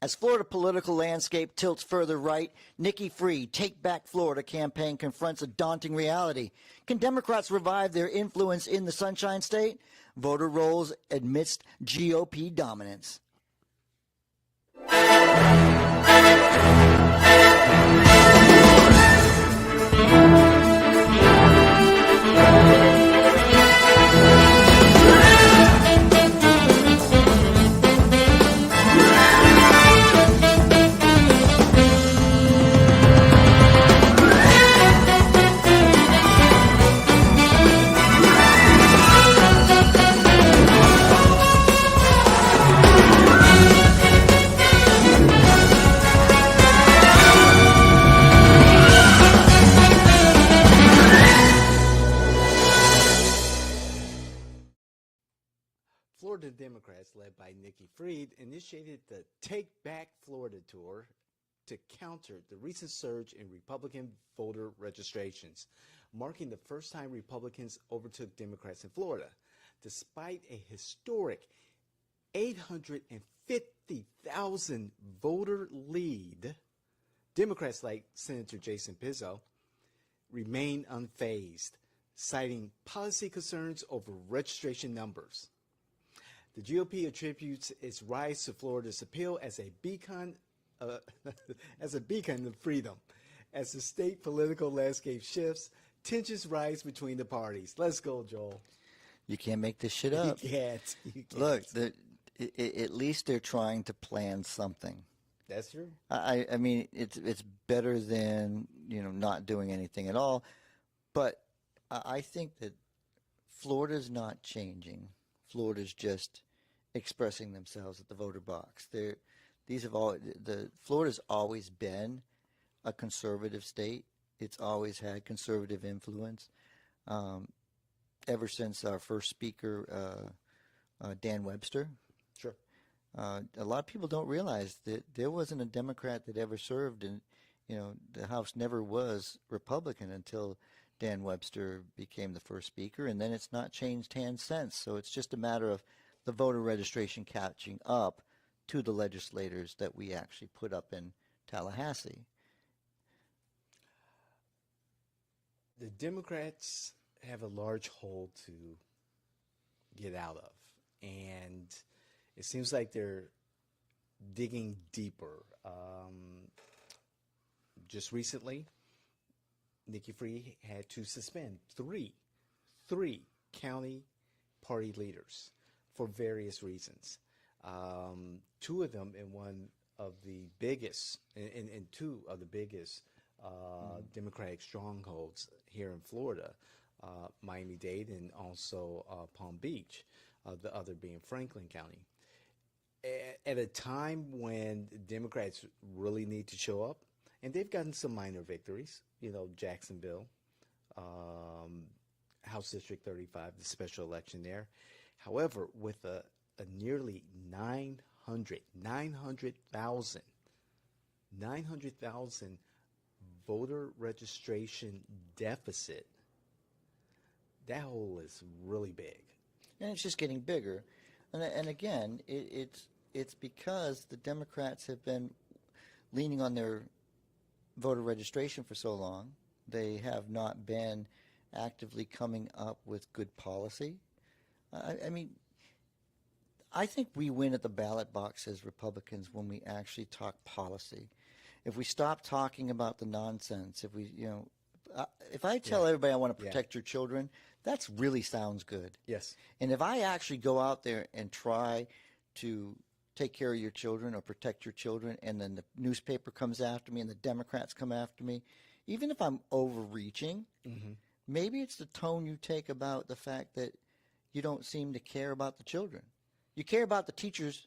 As Florida political landscape tilts further right, Nikki Fried, Take Back Florida campaign confronts a daunting reality. Can Democrats revive their influence in the Sunshine State? Voter rolls amidst GOP dominance. Florida Democrats, led by Nikki Fried, initiated the Take Back Florida tour to counter the recent surge in Republican voter registrations, marking the first time Republicans overtook Democrats in Florida. Despite a historic 850,000 voter lead, Democrats like Senator Jason Pizzo remain unfazed, citing policy concerns over registration numbers. The GOP attributes its rise to Florida's appeal as a beacon of freedom. As the state political landscape shifts, tensions rise between the parties. Let's go, Joel. You can't make this shit up. You can't. Look, at least they're trying to plan something. That's true. I mean, it's better than, not doing anything at all. But I think that Florida's not changing. Florida's just expressing themselves at the voter box. Florida's always been a conservative state. It's always had conservative influence. Ever since our first speaker, Dan Webster. Sure. A lot of people don't realize that there wasn't a Democrat that ever served, and the House never was Republican until Dan Webster became the first speaker, and then it's not changed hands since. So it's just a matter of the voter registration catching up to the legislators that we actually put up in Tallahassee. The Democrats have a large hole to get out of, and it seems like they're digging deeper. Just recently, Nikki Fried had to suspend three county party leaders for various reasons. Two of them in one of the biggest, in two of the biggest Democratic strongholds here in Florida, Miami-Dade and also Palm Beach, the other being Franklin County. At a time when Democrats really need to show up, and they've gotten some minor victories, Jacksonville, House District 35, the special election there. However, with a nearly 900,000 voter registration deficit, that hole is really big. And it's just getting bigger. And again, it's because the Democrats have been leaning on their voter registration for so long. They have not been actively coming up with good policy. I mean, I think we win at the ballot box as Republicans when we actually talk policy. If we stop talking about the nonsense, if I tell everybody I want to protect your children, that really sounds good. Yes. And if I actually go out there and try to take care of your children or protect your children, and then the newspaper comes after me and the Democrats come after me, even if I'm overreaching, maybe it's the tone you take about the fact that you don't seem to care about the children. You care about the teachers,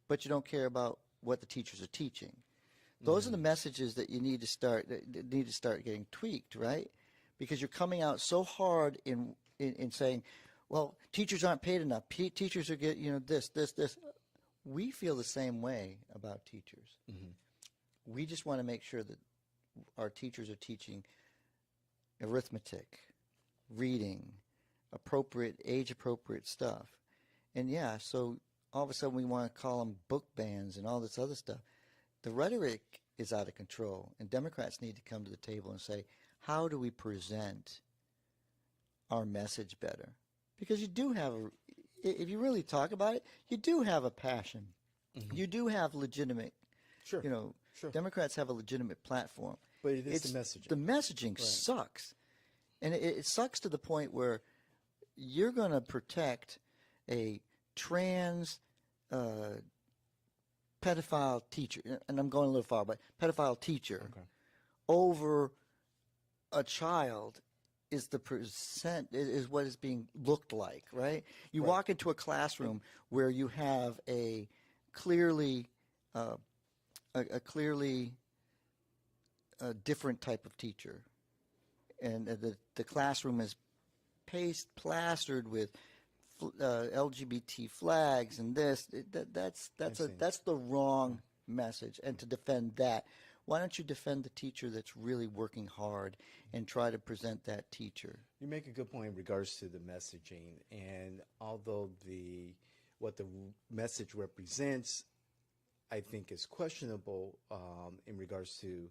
but you don't care about what the teachers are teaching. Those are the messages that you need to start getting tweaked, right? Because you're coming out so hard in saying, well, teachers aren't paid enough. Teachers are getting, this. We feel the same way about teachers. We just want to make sure that our teachers are teaching arithmetic, reading, age-appropriate stuff. And so all of a sudden we want to call them book bans and all this other stuff. The rhetoric is out of control, and Democrats need to come to the table and say, how do we present our message better? Because you do have if you really talk about it, you do have a passion. Mm-hmm. You do have legitimate, Sure. Sure. Democrats have a legitimate platform. But it is the messaging. The messaging sucks. And it sucks to the point where you're going to protect a trans pedophile teacher, and I'm going a little far, but pedophile teacher over a child is what is being looked like, right? You walk into a classroom where you have a clearly different type of teacher, and the classroom is plastered with LGBT flags and this. That's the wrong message. And to defend that, why don't you defend the teacher that's really working hard and try to present that teacher? You make a good point in regards to the messaging, and although what the message represents, I think is questionable in regards to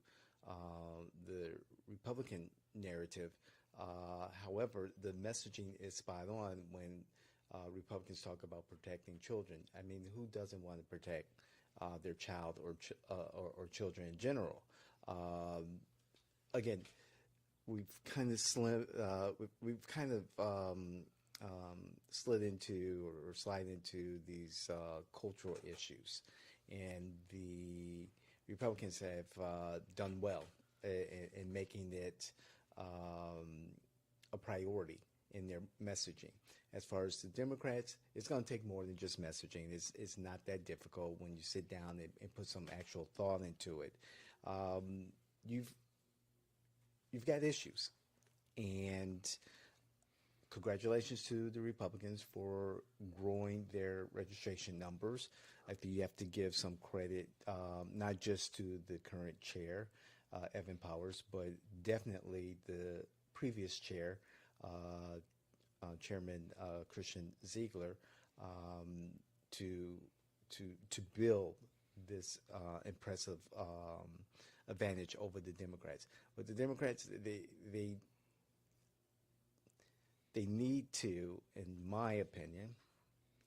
the Republican narrative. However, the messaging is spot on when Republicans talk about protecting children. I mean, who doesn't want to protect their child or children in general? Again, we've kind of slid into or slide into these cultural issues, and the Republicans have done well in making it a priority in their messaging. As far as the Democrats, it's going to take more than just messaging. It's not that difficult when you sit down and put some actual thought into it. You've got issues, and congratulations to the Republicans for growing their registration numbers. I think you have to give some credit, not just to the current chair, Evan Powers, but definitely the previous chair, Chairman Christian Ziegler, to build this impressive advantage over the Democrats. But the Democrats, they need to, in my opinion,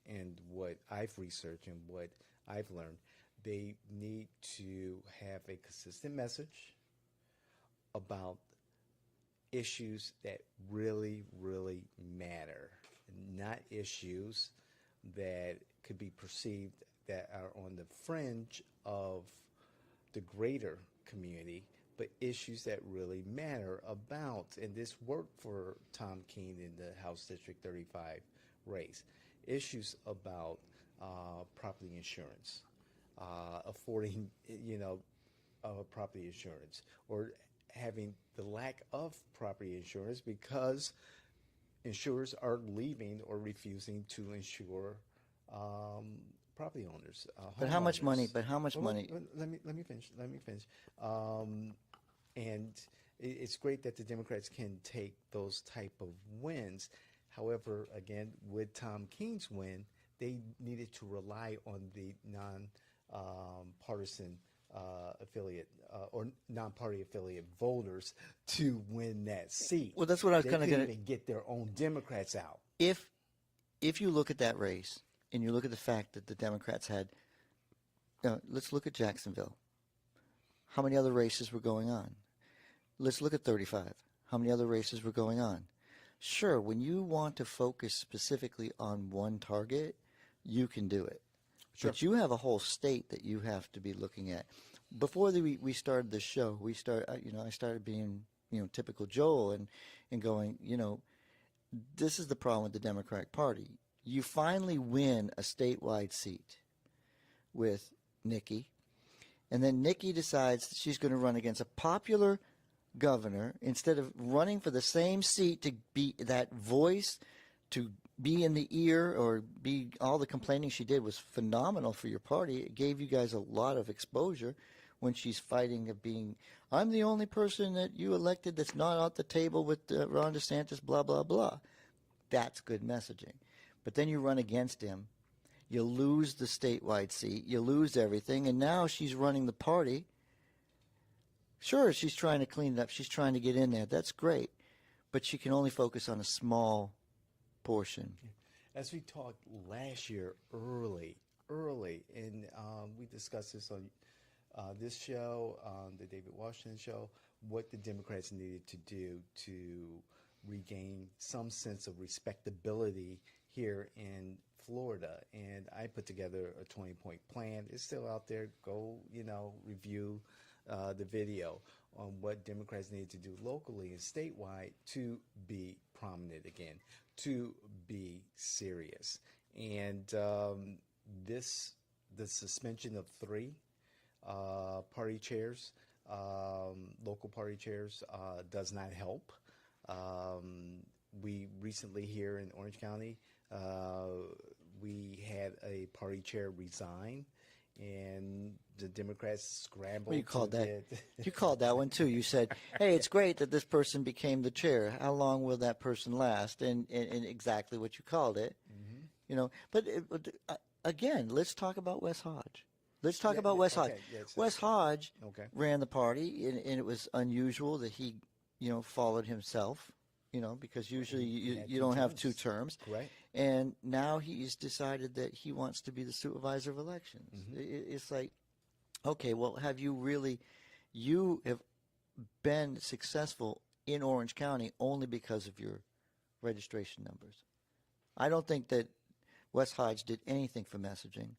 and what I've researched and what I've learned, they need to have a consistent message about issues that really, really matter, not issues that could be perceived that are on the fringe of the greater community, but issues that really matter about, and this worked for Tom Keene in the House District 35 race, issues about property insurance, affording, property insurance, or having the lack of property insurance because insurers are leaving or refusing to insure property owners. But how much money? Let me finish. And it's great that the Democrats can take those type of wins. However, again, with Tom Keene's win, they needed to rely on the non-partisan affiliate or non-party affiliate voters to win that seat. Well, that's what I was kind of going to get their own Democrats out. If you look at that race and you look at the fact that the Democrats had, let's look at Jacksonville. How many other races were going on? Let's look at 35. How many other races were going on? Sure, when you want to focus specifically on one target, you can do it. Sure. But you have a whole state that you have to be looking at. Before we started the show, I started being, typical Joel and going, this is the problem with the Democratic Party. You finally win a statewide seat with Nikki, and then Nikki decides that she's going to run against a popular governor instead of running for the same seat to be that voice, to be in the ear, or be all the complaining she did was phenomenal for your party. It gave you guys a lot of exposure when she's fighting of being, I'm the only person that you elected that's not at the table with Ron DeSantis, blah, blah, blah. That's good messaging. But then you run against him. You lose the statewide seat. You lose everything. And now she's running the party. Sure, she's trying to clean it up. She's trying to get in there. That's great. But she can only focus on a small portion. As we talked last year, early, and we discussed this on this show, the David Washington show, what the Democrats needed to do to regain some sense of respectability here in Florida. And I put together a 20-point plan. It's still out there. Go, review the video on what Democrats need to do locally and statewide to be prominent again, to be serious. And the suspension of 3 party chairs, local party chairs, does not help. We recently here in Orange County, we had a party chair resign, and the Democrats scrambled. Well, you called to that. get You called that one too. You said, "Hey, it's great that this person became the chair. How long will that person last?" And exactly what you called it. Mm-hmm. But again, let's talk about Wes Hodge. Let's talk about Wes Hodge. Okay, yes, Wes Hodge okay. ran the party, and it was unusual that he, followed himself. Because usually you don't have 2 terms. Right. And now he's decided that he wants to be the supervisor of elections. Mm-hmm. It's like, okay, well, you have been successful in Orange County only because of your registration numbers. I don't think that Wes Hodge did anything for messaging.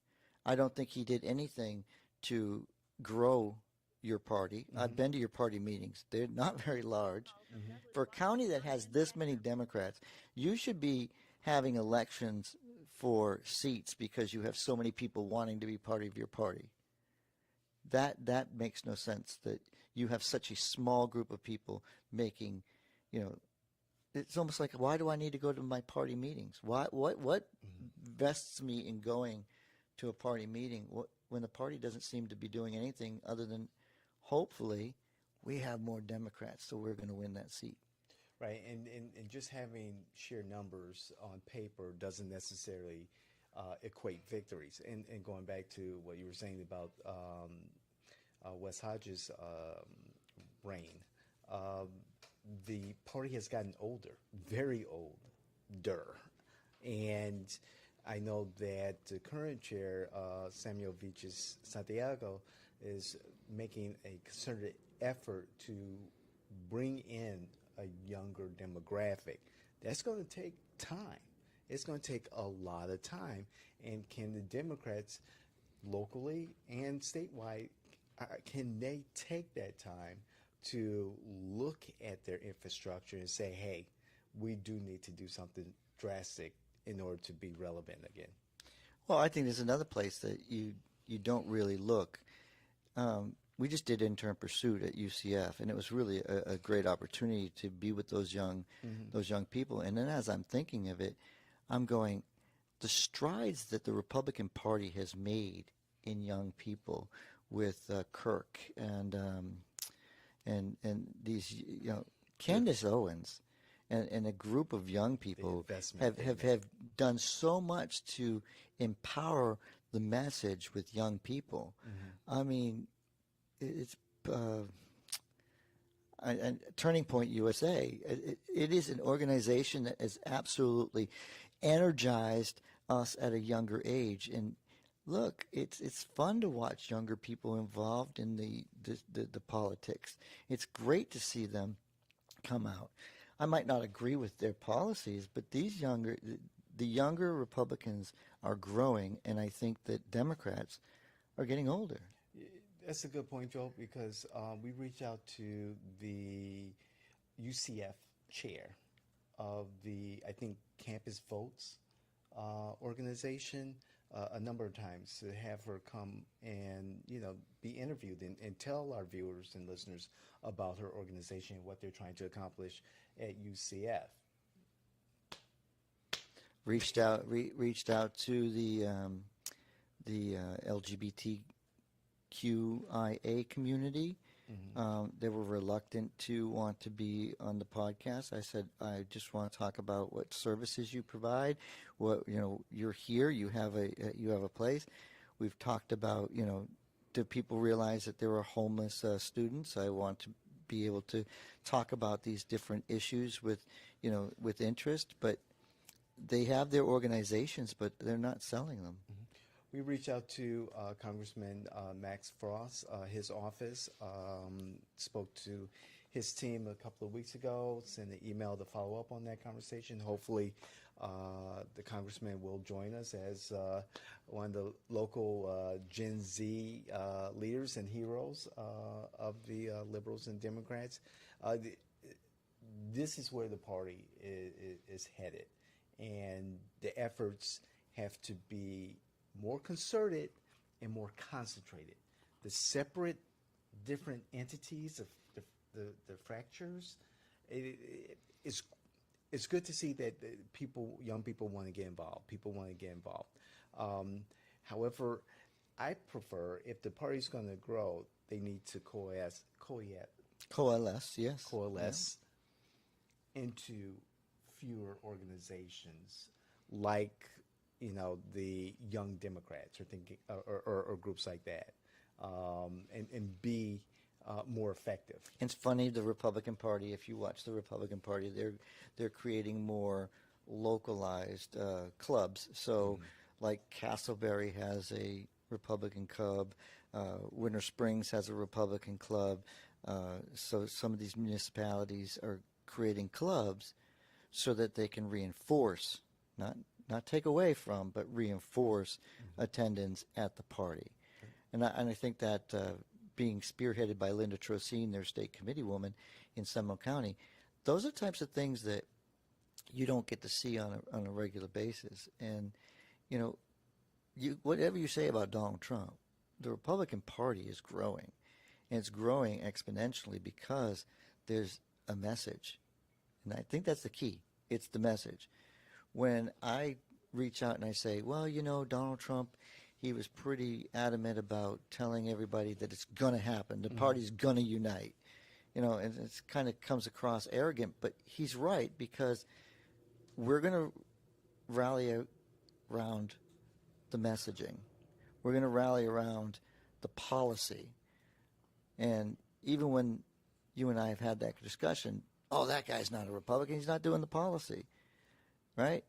I don't think he did anything to grow your party. Mm-hmm. I've been to your party meetings. They're not very large. Mm-hmm. For a county that has this many Democrats, you should be having elections for seats because you have so many people wanting to be part of your party. That makes no sense that you have such a small group of people making, it's almost like, why do I need to go to my party meetings? What vests me in going to a party meeting when the party doesn't seem to be doing anything other than hopefully we have more Democrats, so we're going to win that seat. Right, and just having sheer numbers on paper doesn't necessarily equate victories. And going back to what you were saying about Wes Hodges' reign, the party has gotten older, very older. And I know that the current chair, Samuel Viches Santiago, is making a concerted effort to bring in a younger demographic. That's going to take time. It's going to take a lot of time. And can the Democrats locally and statewide, can they take that time to look at their infrastructure and say, hey, we do need to do something drastic in order to be relevant again? Well, I think there's another place that you don't really look. We just did intern pursuit at UCF, and it was really a great opportunity to be with those young people. And then as I'm thinking of it, I'm going, the strides that the Republican Party has made in young people with Kirk and these, Candace Owens and a group of young people have done so much to empower the message with young people. Mm-hmm. I mean, it's and Turning Point USA. It is an organization that has absolutely energized us at a younger age. And look, it's fun to watch younger people involved in the politics. It's great to see them come out. I might not agree with their policies, but the younger Republicans are growing, and I think that Democrats are getting older. That's a good point, Joe, because we reached out to the UCF chair of the, I think, Campus Votes organization a number of times to have her come and, be interviewed and tell our viewers and listeners about her organization and what they're trying to accomplish at UCF. Reached out to the LGBTQIA community They were reluctant to want to be on the podcast. I said, I just want to talk about what services you provide. What, you're here, you have a place. We've talked about, do people realize that there are homeless students? I want to be able to talk about these different issues with interest, but they have their organizations, but they're not selling them. We reached out to Congressman Max Frost. His office spoke to his team a couple of weeks ago, sent an email to follow up on that conversation. Hopefully, the congressman will join us as one of the local Gen Z leaders and heroes of the liberals and Democrats. This is where the party is headed, and the efforts have to be more concerted and more concentrated. The separate, different entities of the fractures, it's good to see that young people want to get involved. People want to get involved. However, I prefer, if the party's going to grow, they need to coalesce, Yes. Into fewer organizations like the Young Democrats or groups like that, and be more effective. It's funny, the Republican Party, if you watch the Republican Party, they're creating more localized clubs. So like Castleberry has a Republican club, Winter Springs has a Republican club. So some of these municipalities are creating clubs so that they can reinforce, not take away from, but reinforce attendance at the party. And I think that being spearheaded by Linda Trocine, their state committee woman in Seminole County, those are types of things that you don't get to see on a regular basis. And, whatever you say about Donald Trump, the Republican Party is growing. And it's growing exponentially because there's a message. And I think that's the key. It's the message. When I reach out and I say, well, Donald Trump, he was pretty adamant about telling everybody that it's going to happen. The party's going to unite. And it kind of comes across arrogant, but he's right, because we're going to rally around the messaging. We're going to rally around the policy. And even when you and I have had that discussion, oh, that guy's not a Republican, he's not doing the policy, right?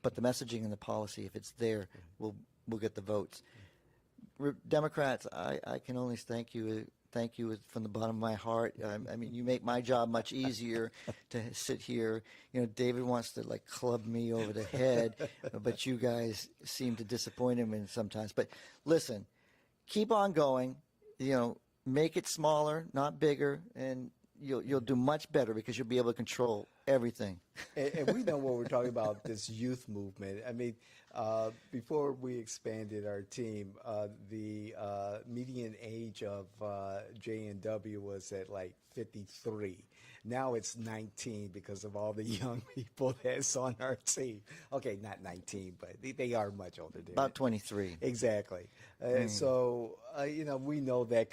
But the messaging and the policy, if it's there, we'll get the votes. Democrats, I can only thank you from the bottom of my heart. I mean, you make my job much easier to sit here. David wants to club me over the head, but you guys seem to disappoint him sometimes. But listen, keep on going. Make it smaller, not bigger, and you'll do much better, because you'll be able to control everything. And we know what we're talking about, this youth movement. I mean, before we expanded our team, the median age of J&W was at 53. Now it's 19 because of all the young people that's on our team. Okay, not 19, but they are much older. About 23. Exactly. So, we know that.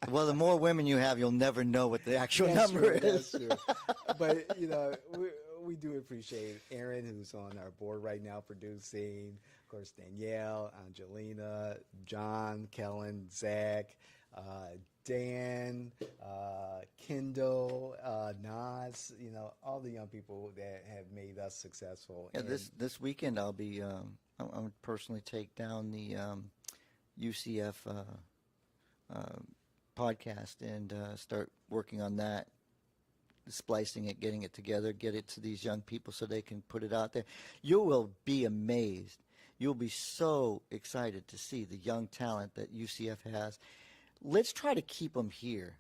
Well, the more women you have, you'll never know what the actual number is. That's true. But, we do appreciate Aaron, who's on our board right now producing, of course, Danielle, Angelina, John, Kellen, Zach, Dan, Kendall, Nas, all the young people that have made us successful. Yeah, this weekend I'll be, I'm personally take down the UCF podcast and start working on that, splicing it, getting it together, get it to these young people so they can put it out there. You will be amazed. You'll be so excited to see the young talent that UCF has. Let's try to keep them here.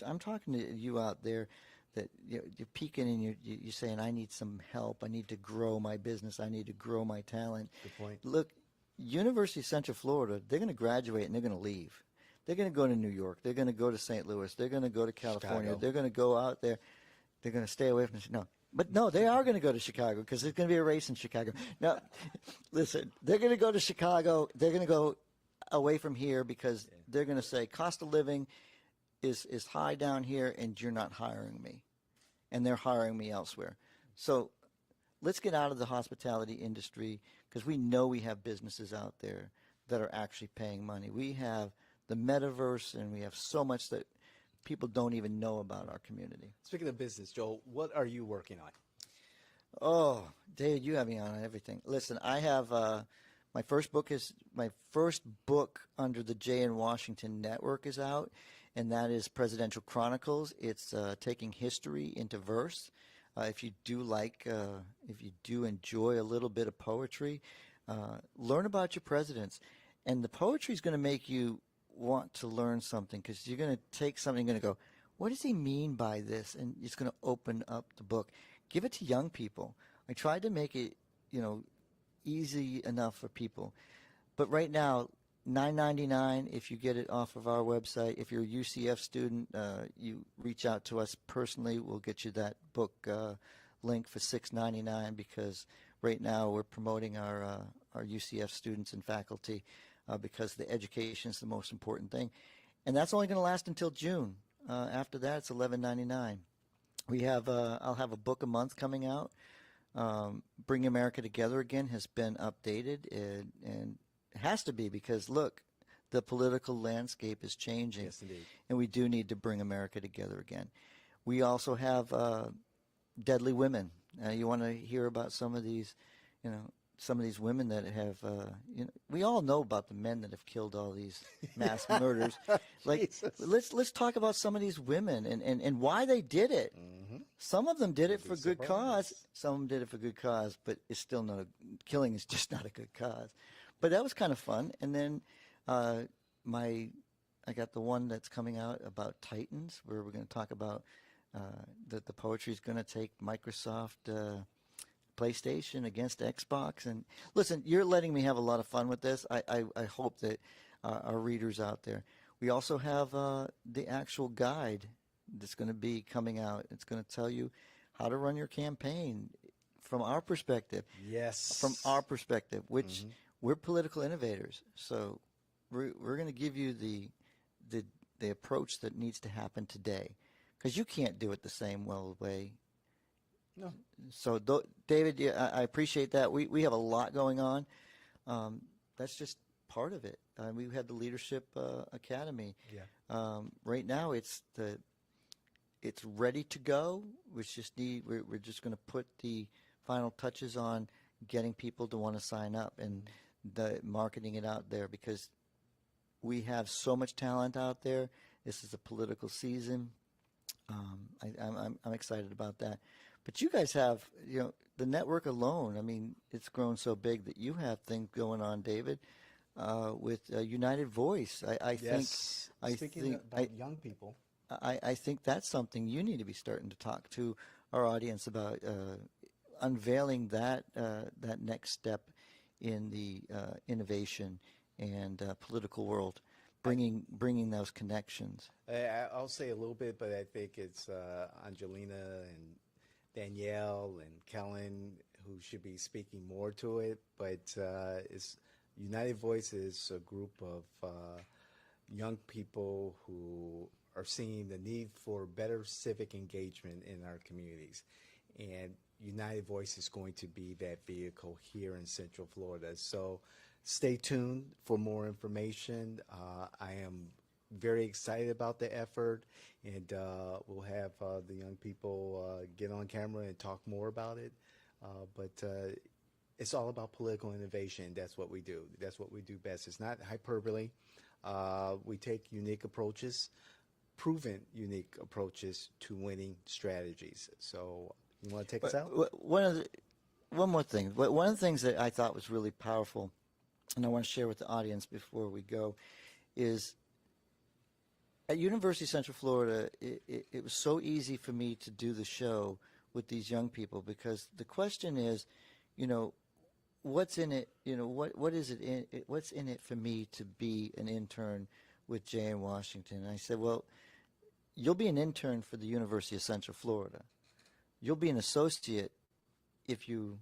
I'm talking to you out there that you're peeking and you're saying, I need some help. I need to grow my business. I need to grow my talent. Good point. Look, University of Central Florida, they're going to graduate and they're going to leave. They're going to go to New York. They're going to go to St. Louis. They're going to go to California. Chicago. They're going to go out there. They're going to stay away from no, they are going to go to Chicago, because there's going to be a race in Chicago. Now, listen, they're going to go to Chicago. They're going to go away from here because they're going to say cost of living is high down here and you're not hiring me, and they're hiring me elsewhere. So let's get out of the hospitality industry because we know we have businesses out there that are actually paying money. We have the metaverse, and we have so much that people don't even know about our community. Speaking of business, Joel, what are you working on? Oh, David, you have me on everything. Listen, I have my first book under the Jay in Washington Network is out, and that is Presidential Chronicles. It's taking history into verse. If you do enjoy a little bit of poetry, learn about your presidents, and the poetry is going to make you want to learn something because you're going to take something and going to go, what does he mean by this? And it's going to open up the book. Give it to young people. I tried to make it, easy enough for people. But right now, $9.99 if you get it off of our website. If you're a UCF student, you reach out to us personally. We'll get you that book link for $6.99 because right now we're promoting our UCF students and faculty because the education is the most important thing. And that's only going to last until June. After that, it's $11.99. We have I'll have a book a month coming out. Bring America Together Again has been updated, and it has to be because, look, the political landscape is changing. Yes, indeed. And we do need to bring America together again. We also have deadly women. You want to hear about some of these, some of these women that have, we all know about the men that have killed all these mass murders. Like, let's talk about some of these women and why they did it. Mm-hmm. Some of them did it for good cause. Some of them did it for good cause, but it's still not killing is just not a good cause. But that was kind of fun. And then I got the one that's coming out about Titans, where we're going to talk about that the poetry is going to take Microsoft PlayStation against Xbox. And listen, you're letting me have a lot of fun with this. I hope that our readers out there. We also have the actual guide that's going to be coming out. It's going to tell you how to run your campaign from our perspective. Yes. From our perspective, which we're political innovators. So we're going to give you the approach that needs to happen today, because you can't do it the same way. No. So, David, I appreciate that. We have a lot going on. That's just part of it. We had the Leadership Academy. Yeah. Right now, it's ready to go. We're just going to put the final touches on getting people to want to sign up and the marketing it out there, because we have so much talent out there. This is a political season. I'm excited about that. But you guys have, the network alone. I mean, it's grown so big that you have things going on, David, with United Voice. I think about young people. I think that's something you need to be starting to talk to our audience about, unveiling that next step in the innovation and political world, bringing those connections. I'll say a little bit, but I think it's Angelina and Danielle and Kellen who should be speaking more to it. But it's United Voice is a group of young people who are seeing the need for better civic engagement in our communities. And United Voice is going to be that vehicle here in Central Florida. So stay tuned for more information. I am very excited about the effort, and we'll have the young people get on camera and talk more about it. But it's all about political innovation. That's what we do. That's what we do best. It's not hyperbole. We take unique approaches, proven unique approaches to winning strategies. So you want to take us out? One more thing. One of the things that I thought was really powerful, and I want to share with the audience before we go, is at University of Central Florida, it was so easy for me to do the show with these young people, because the question is, what's in it? What is it? What's in it for me to be an intern with Jay in Washington? And I said, well, you'll be an intern for the University of Central Florida. You'll be an associate if you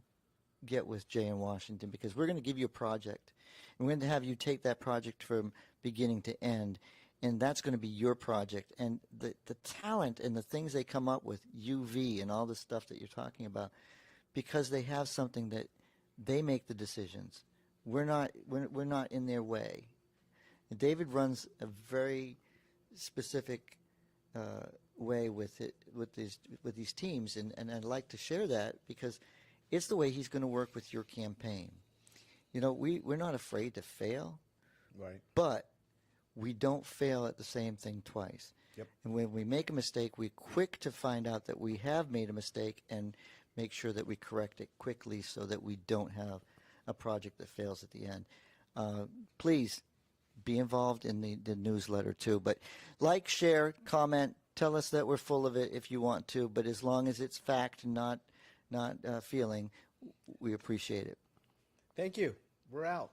get with Jay in Washington, because we're going to give you a project. we're going to have you take that project from beginning to end, and that's going to be your project. And the talent and the things they come up with, UV and all the stuff that you're talking about, because they have something that they make the decisions. We're not in their way. And David runs a very specific way with these teams, and I'd like to share that because it's the way he's going to work with your campaign. You know, we're not afraid to fail, right? But we don't fail at the same thing twice. Yep. And when we make a mistake, we're quick to find out that we have made a mistake and make sure that we correct it quickly so that we don't have a project that fails at the end. Please be involved in the newsletter too. But like, share, comment, tell us that we're full of it if you want to. But as long as it's fact and not feeling, we appreciate it. Thank you. We're out.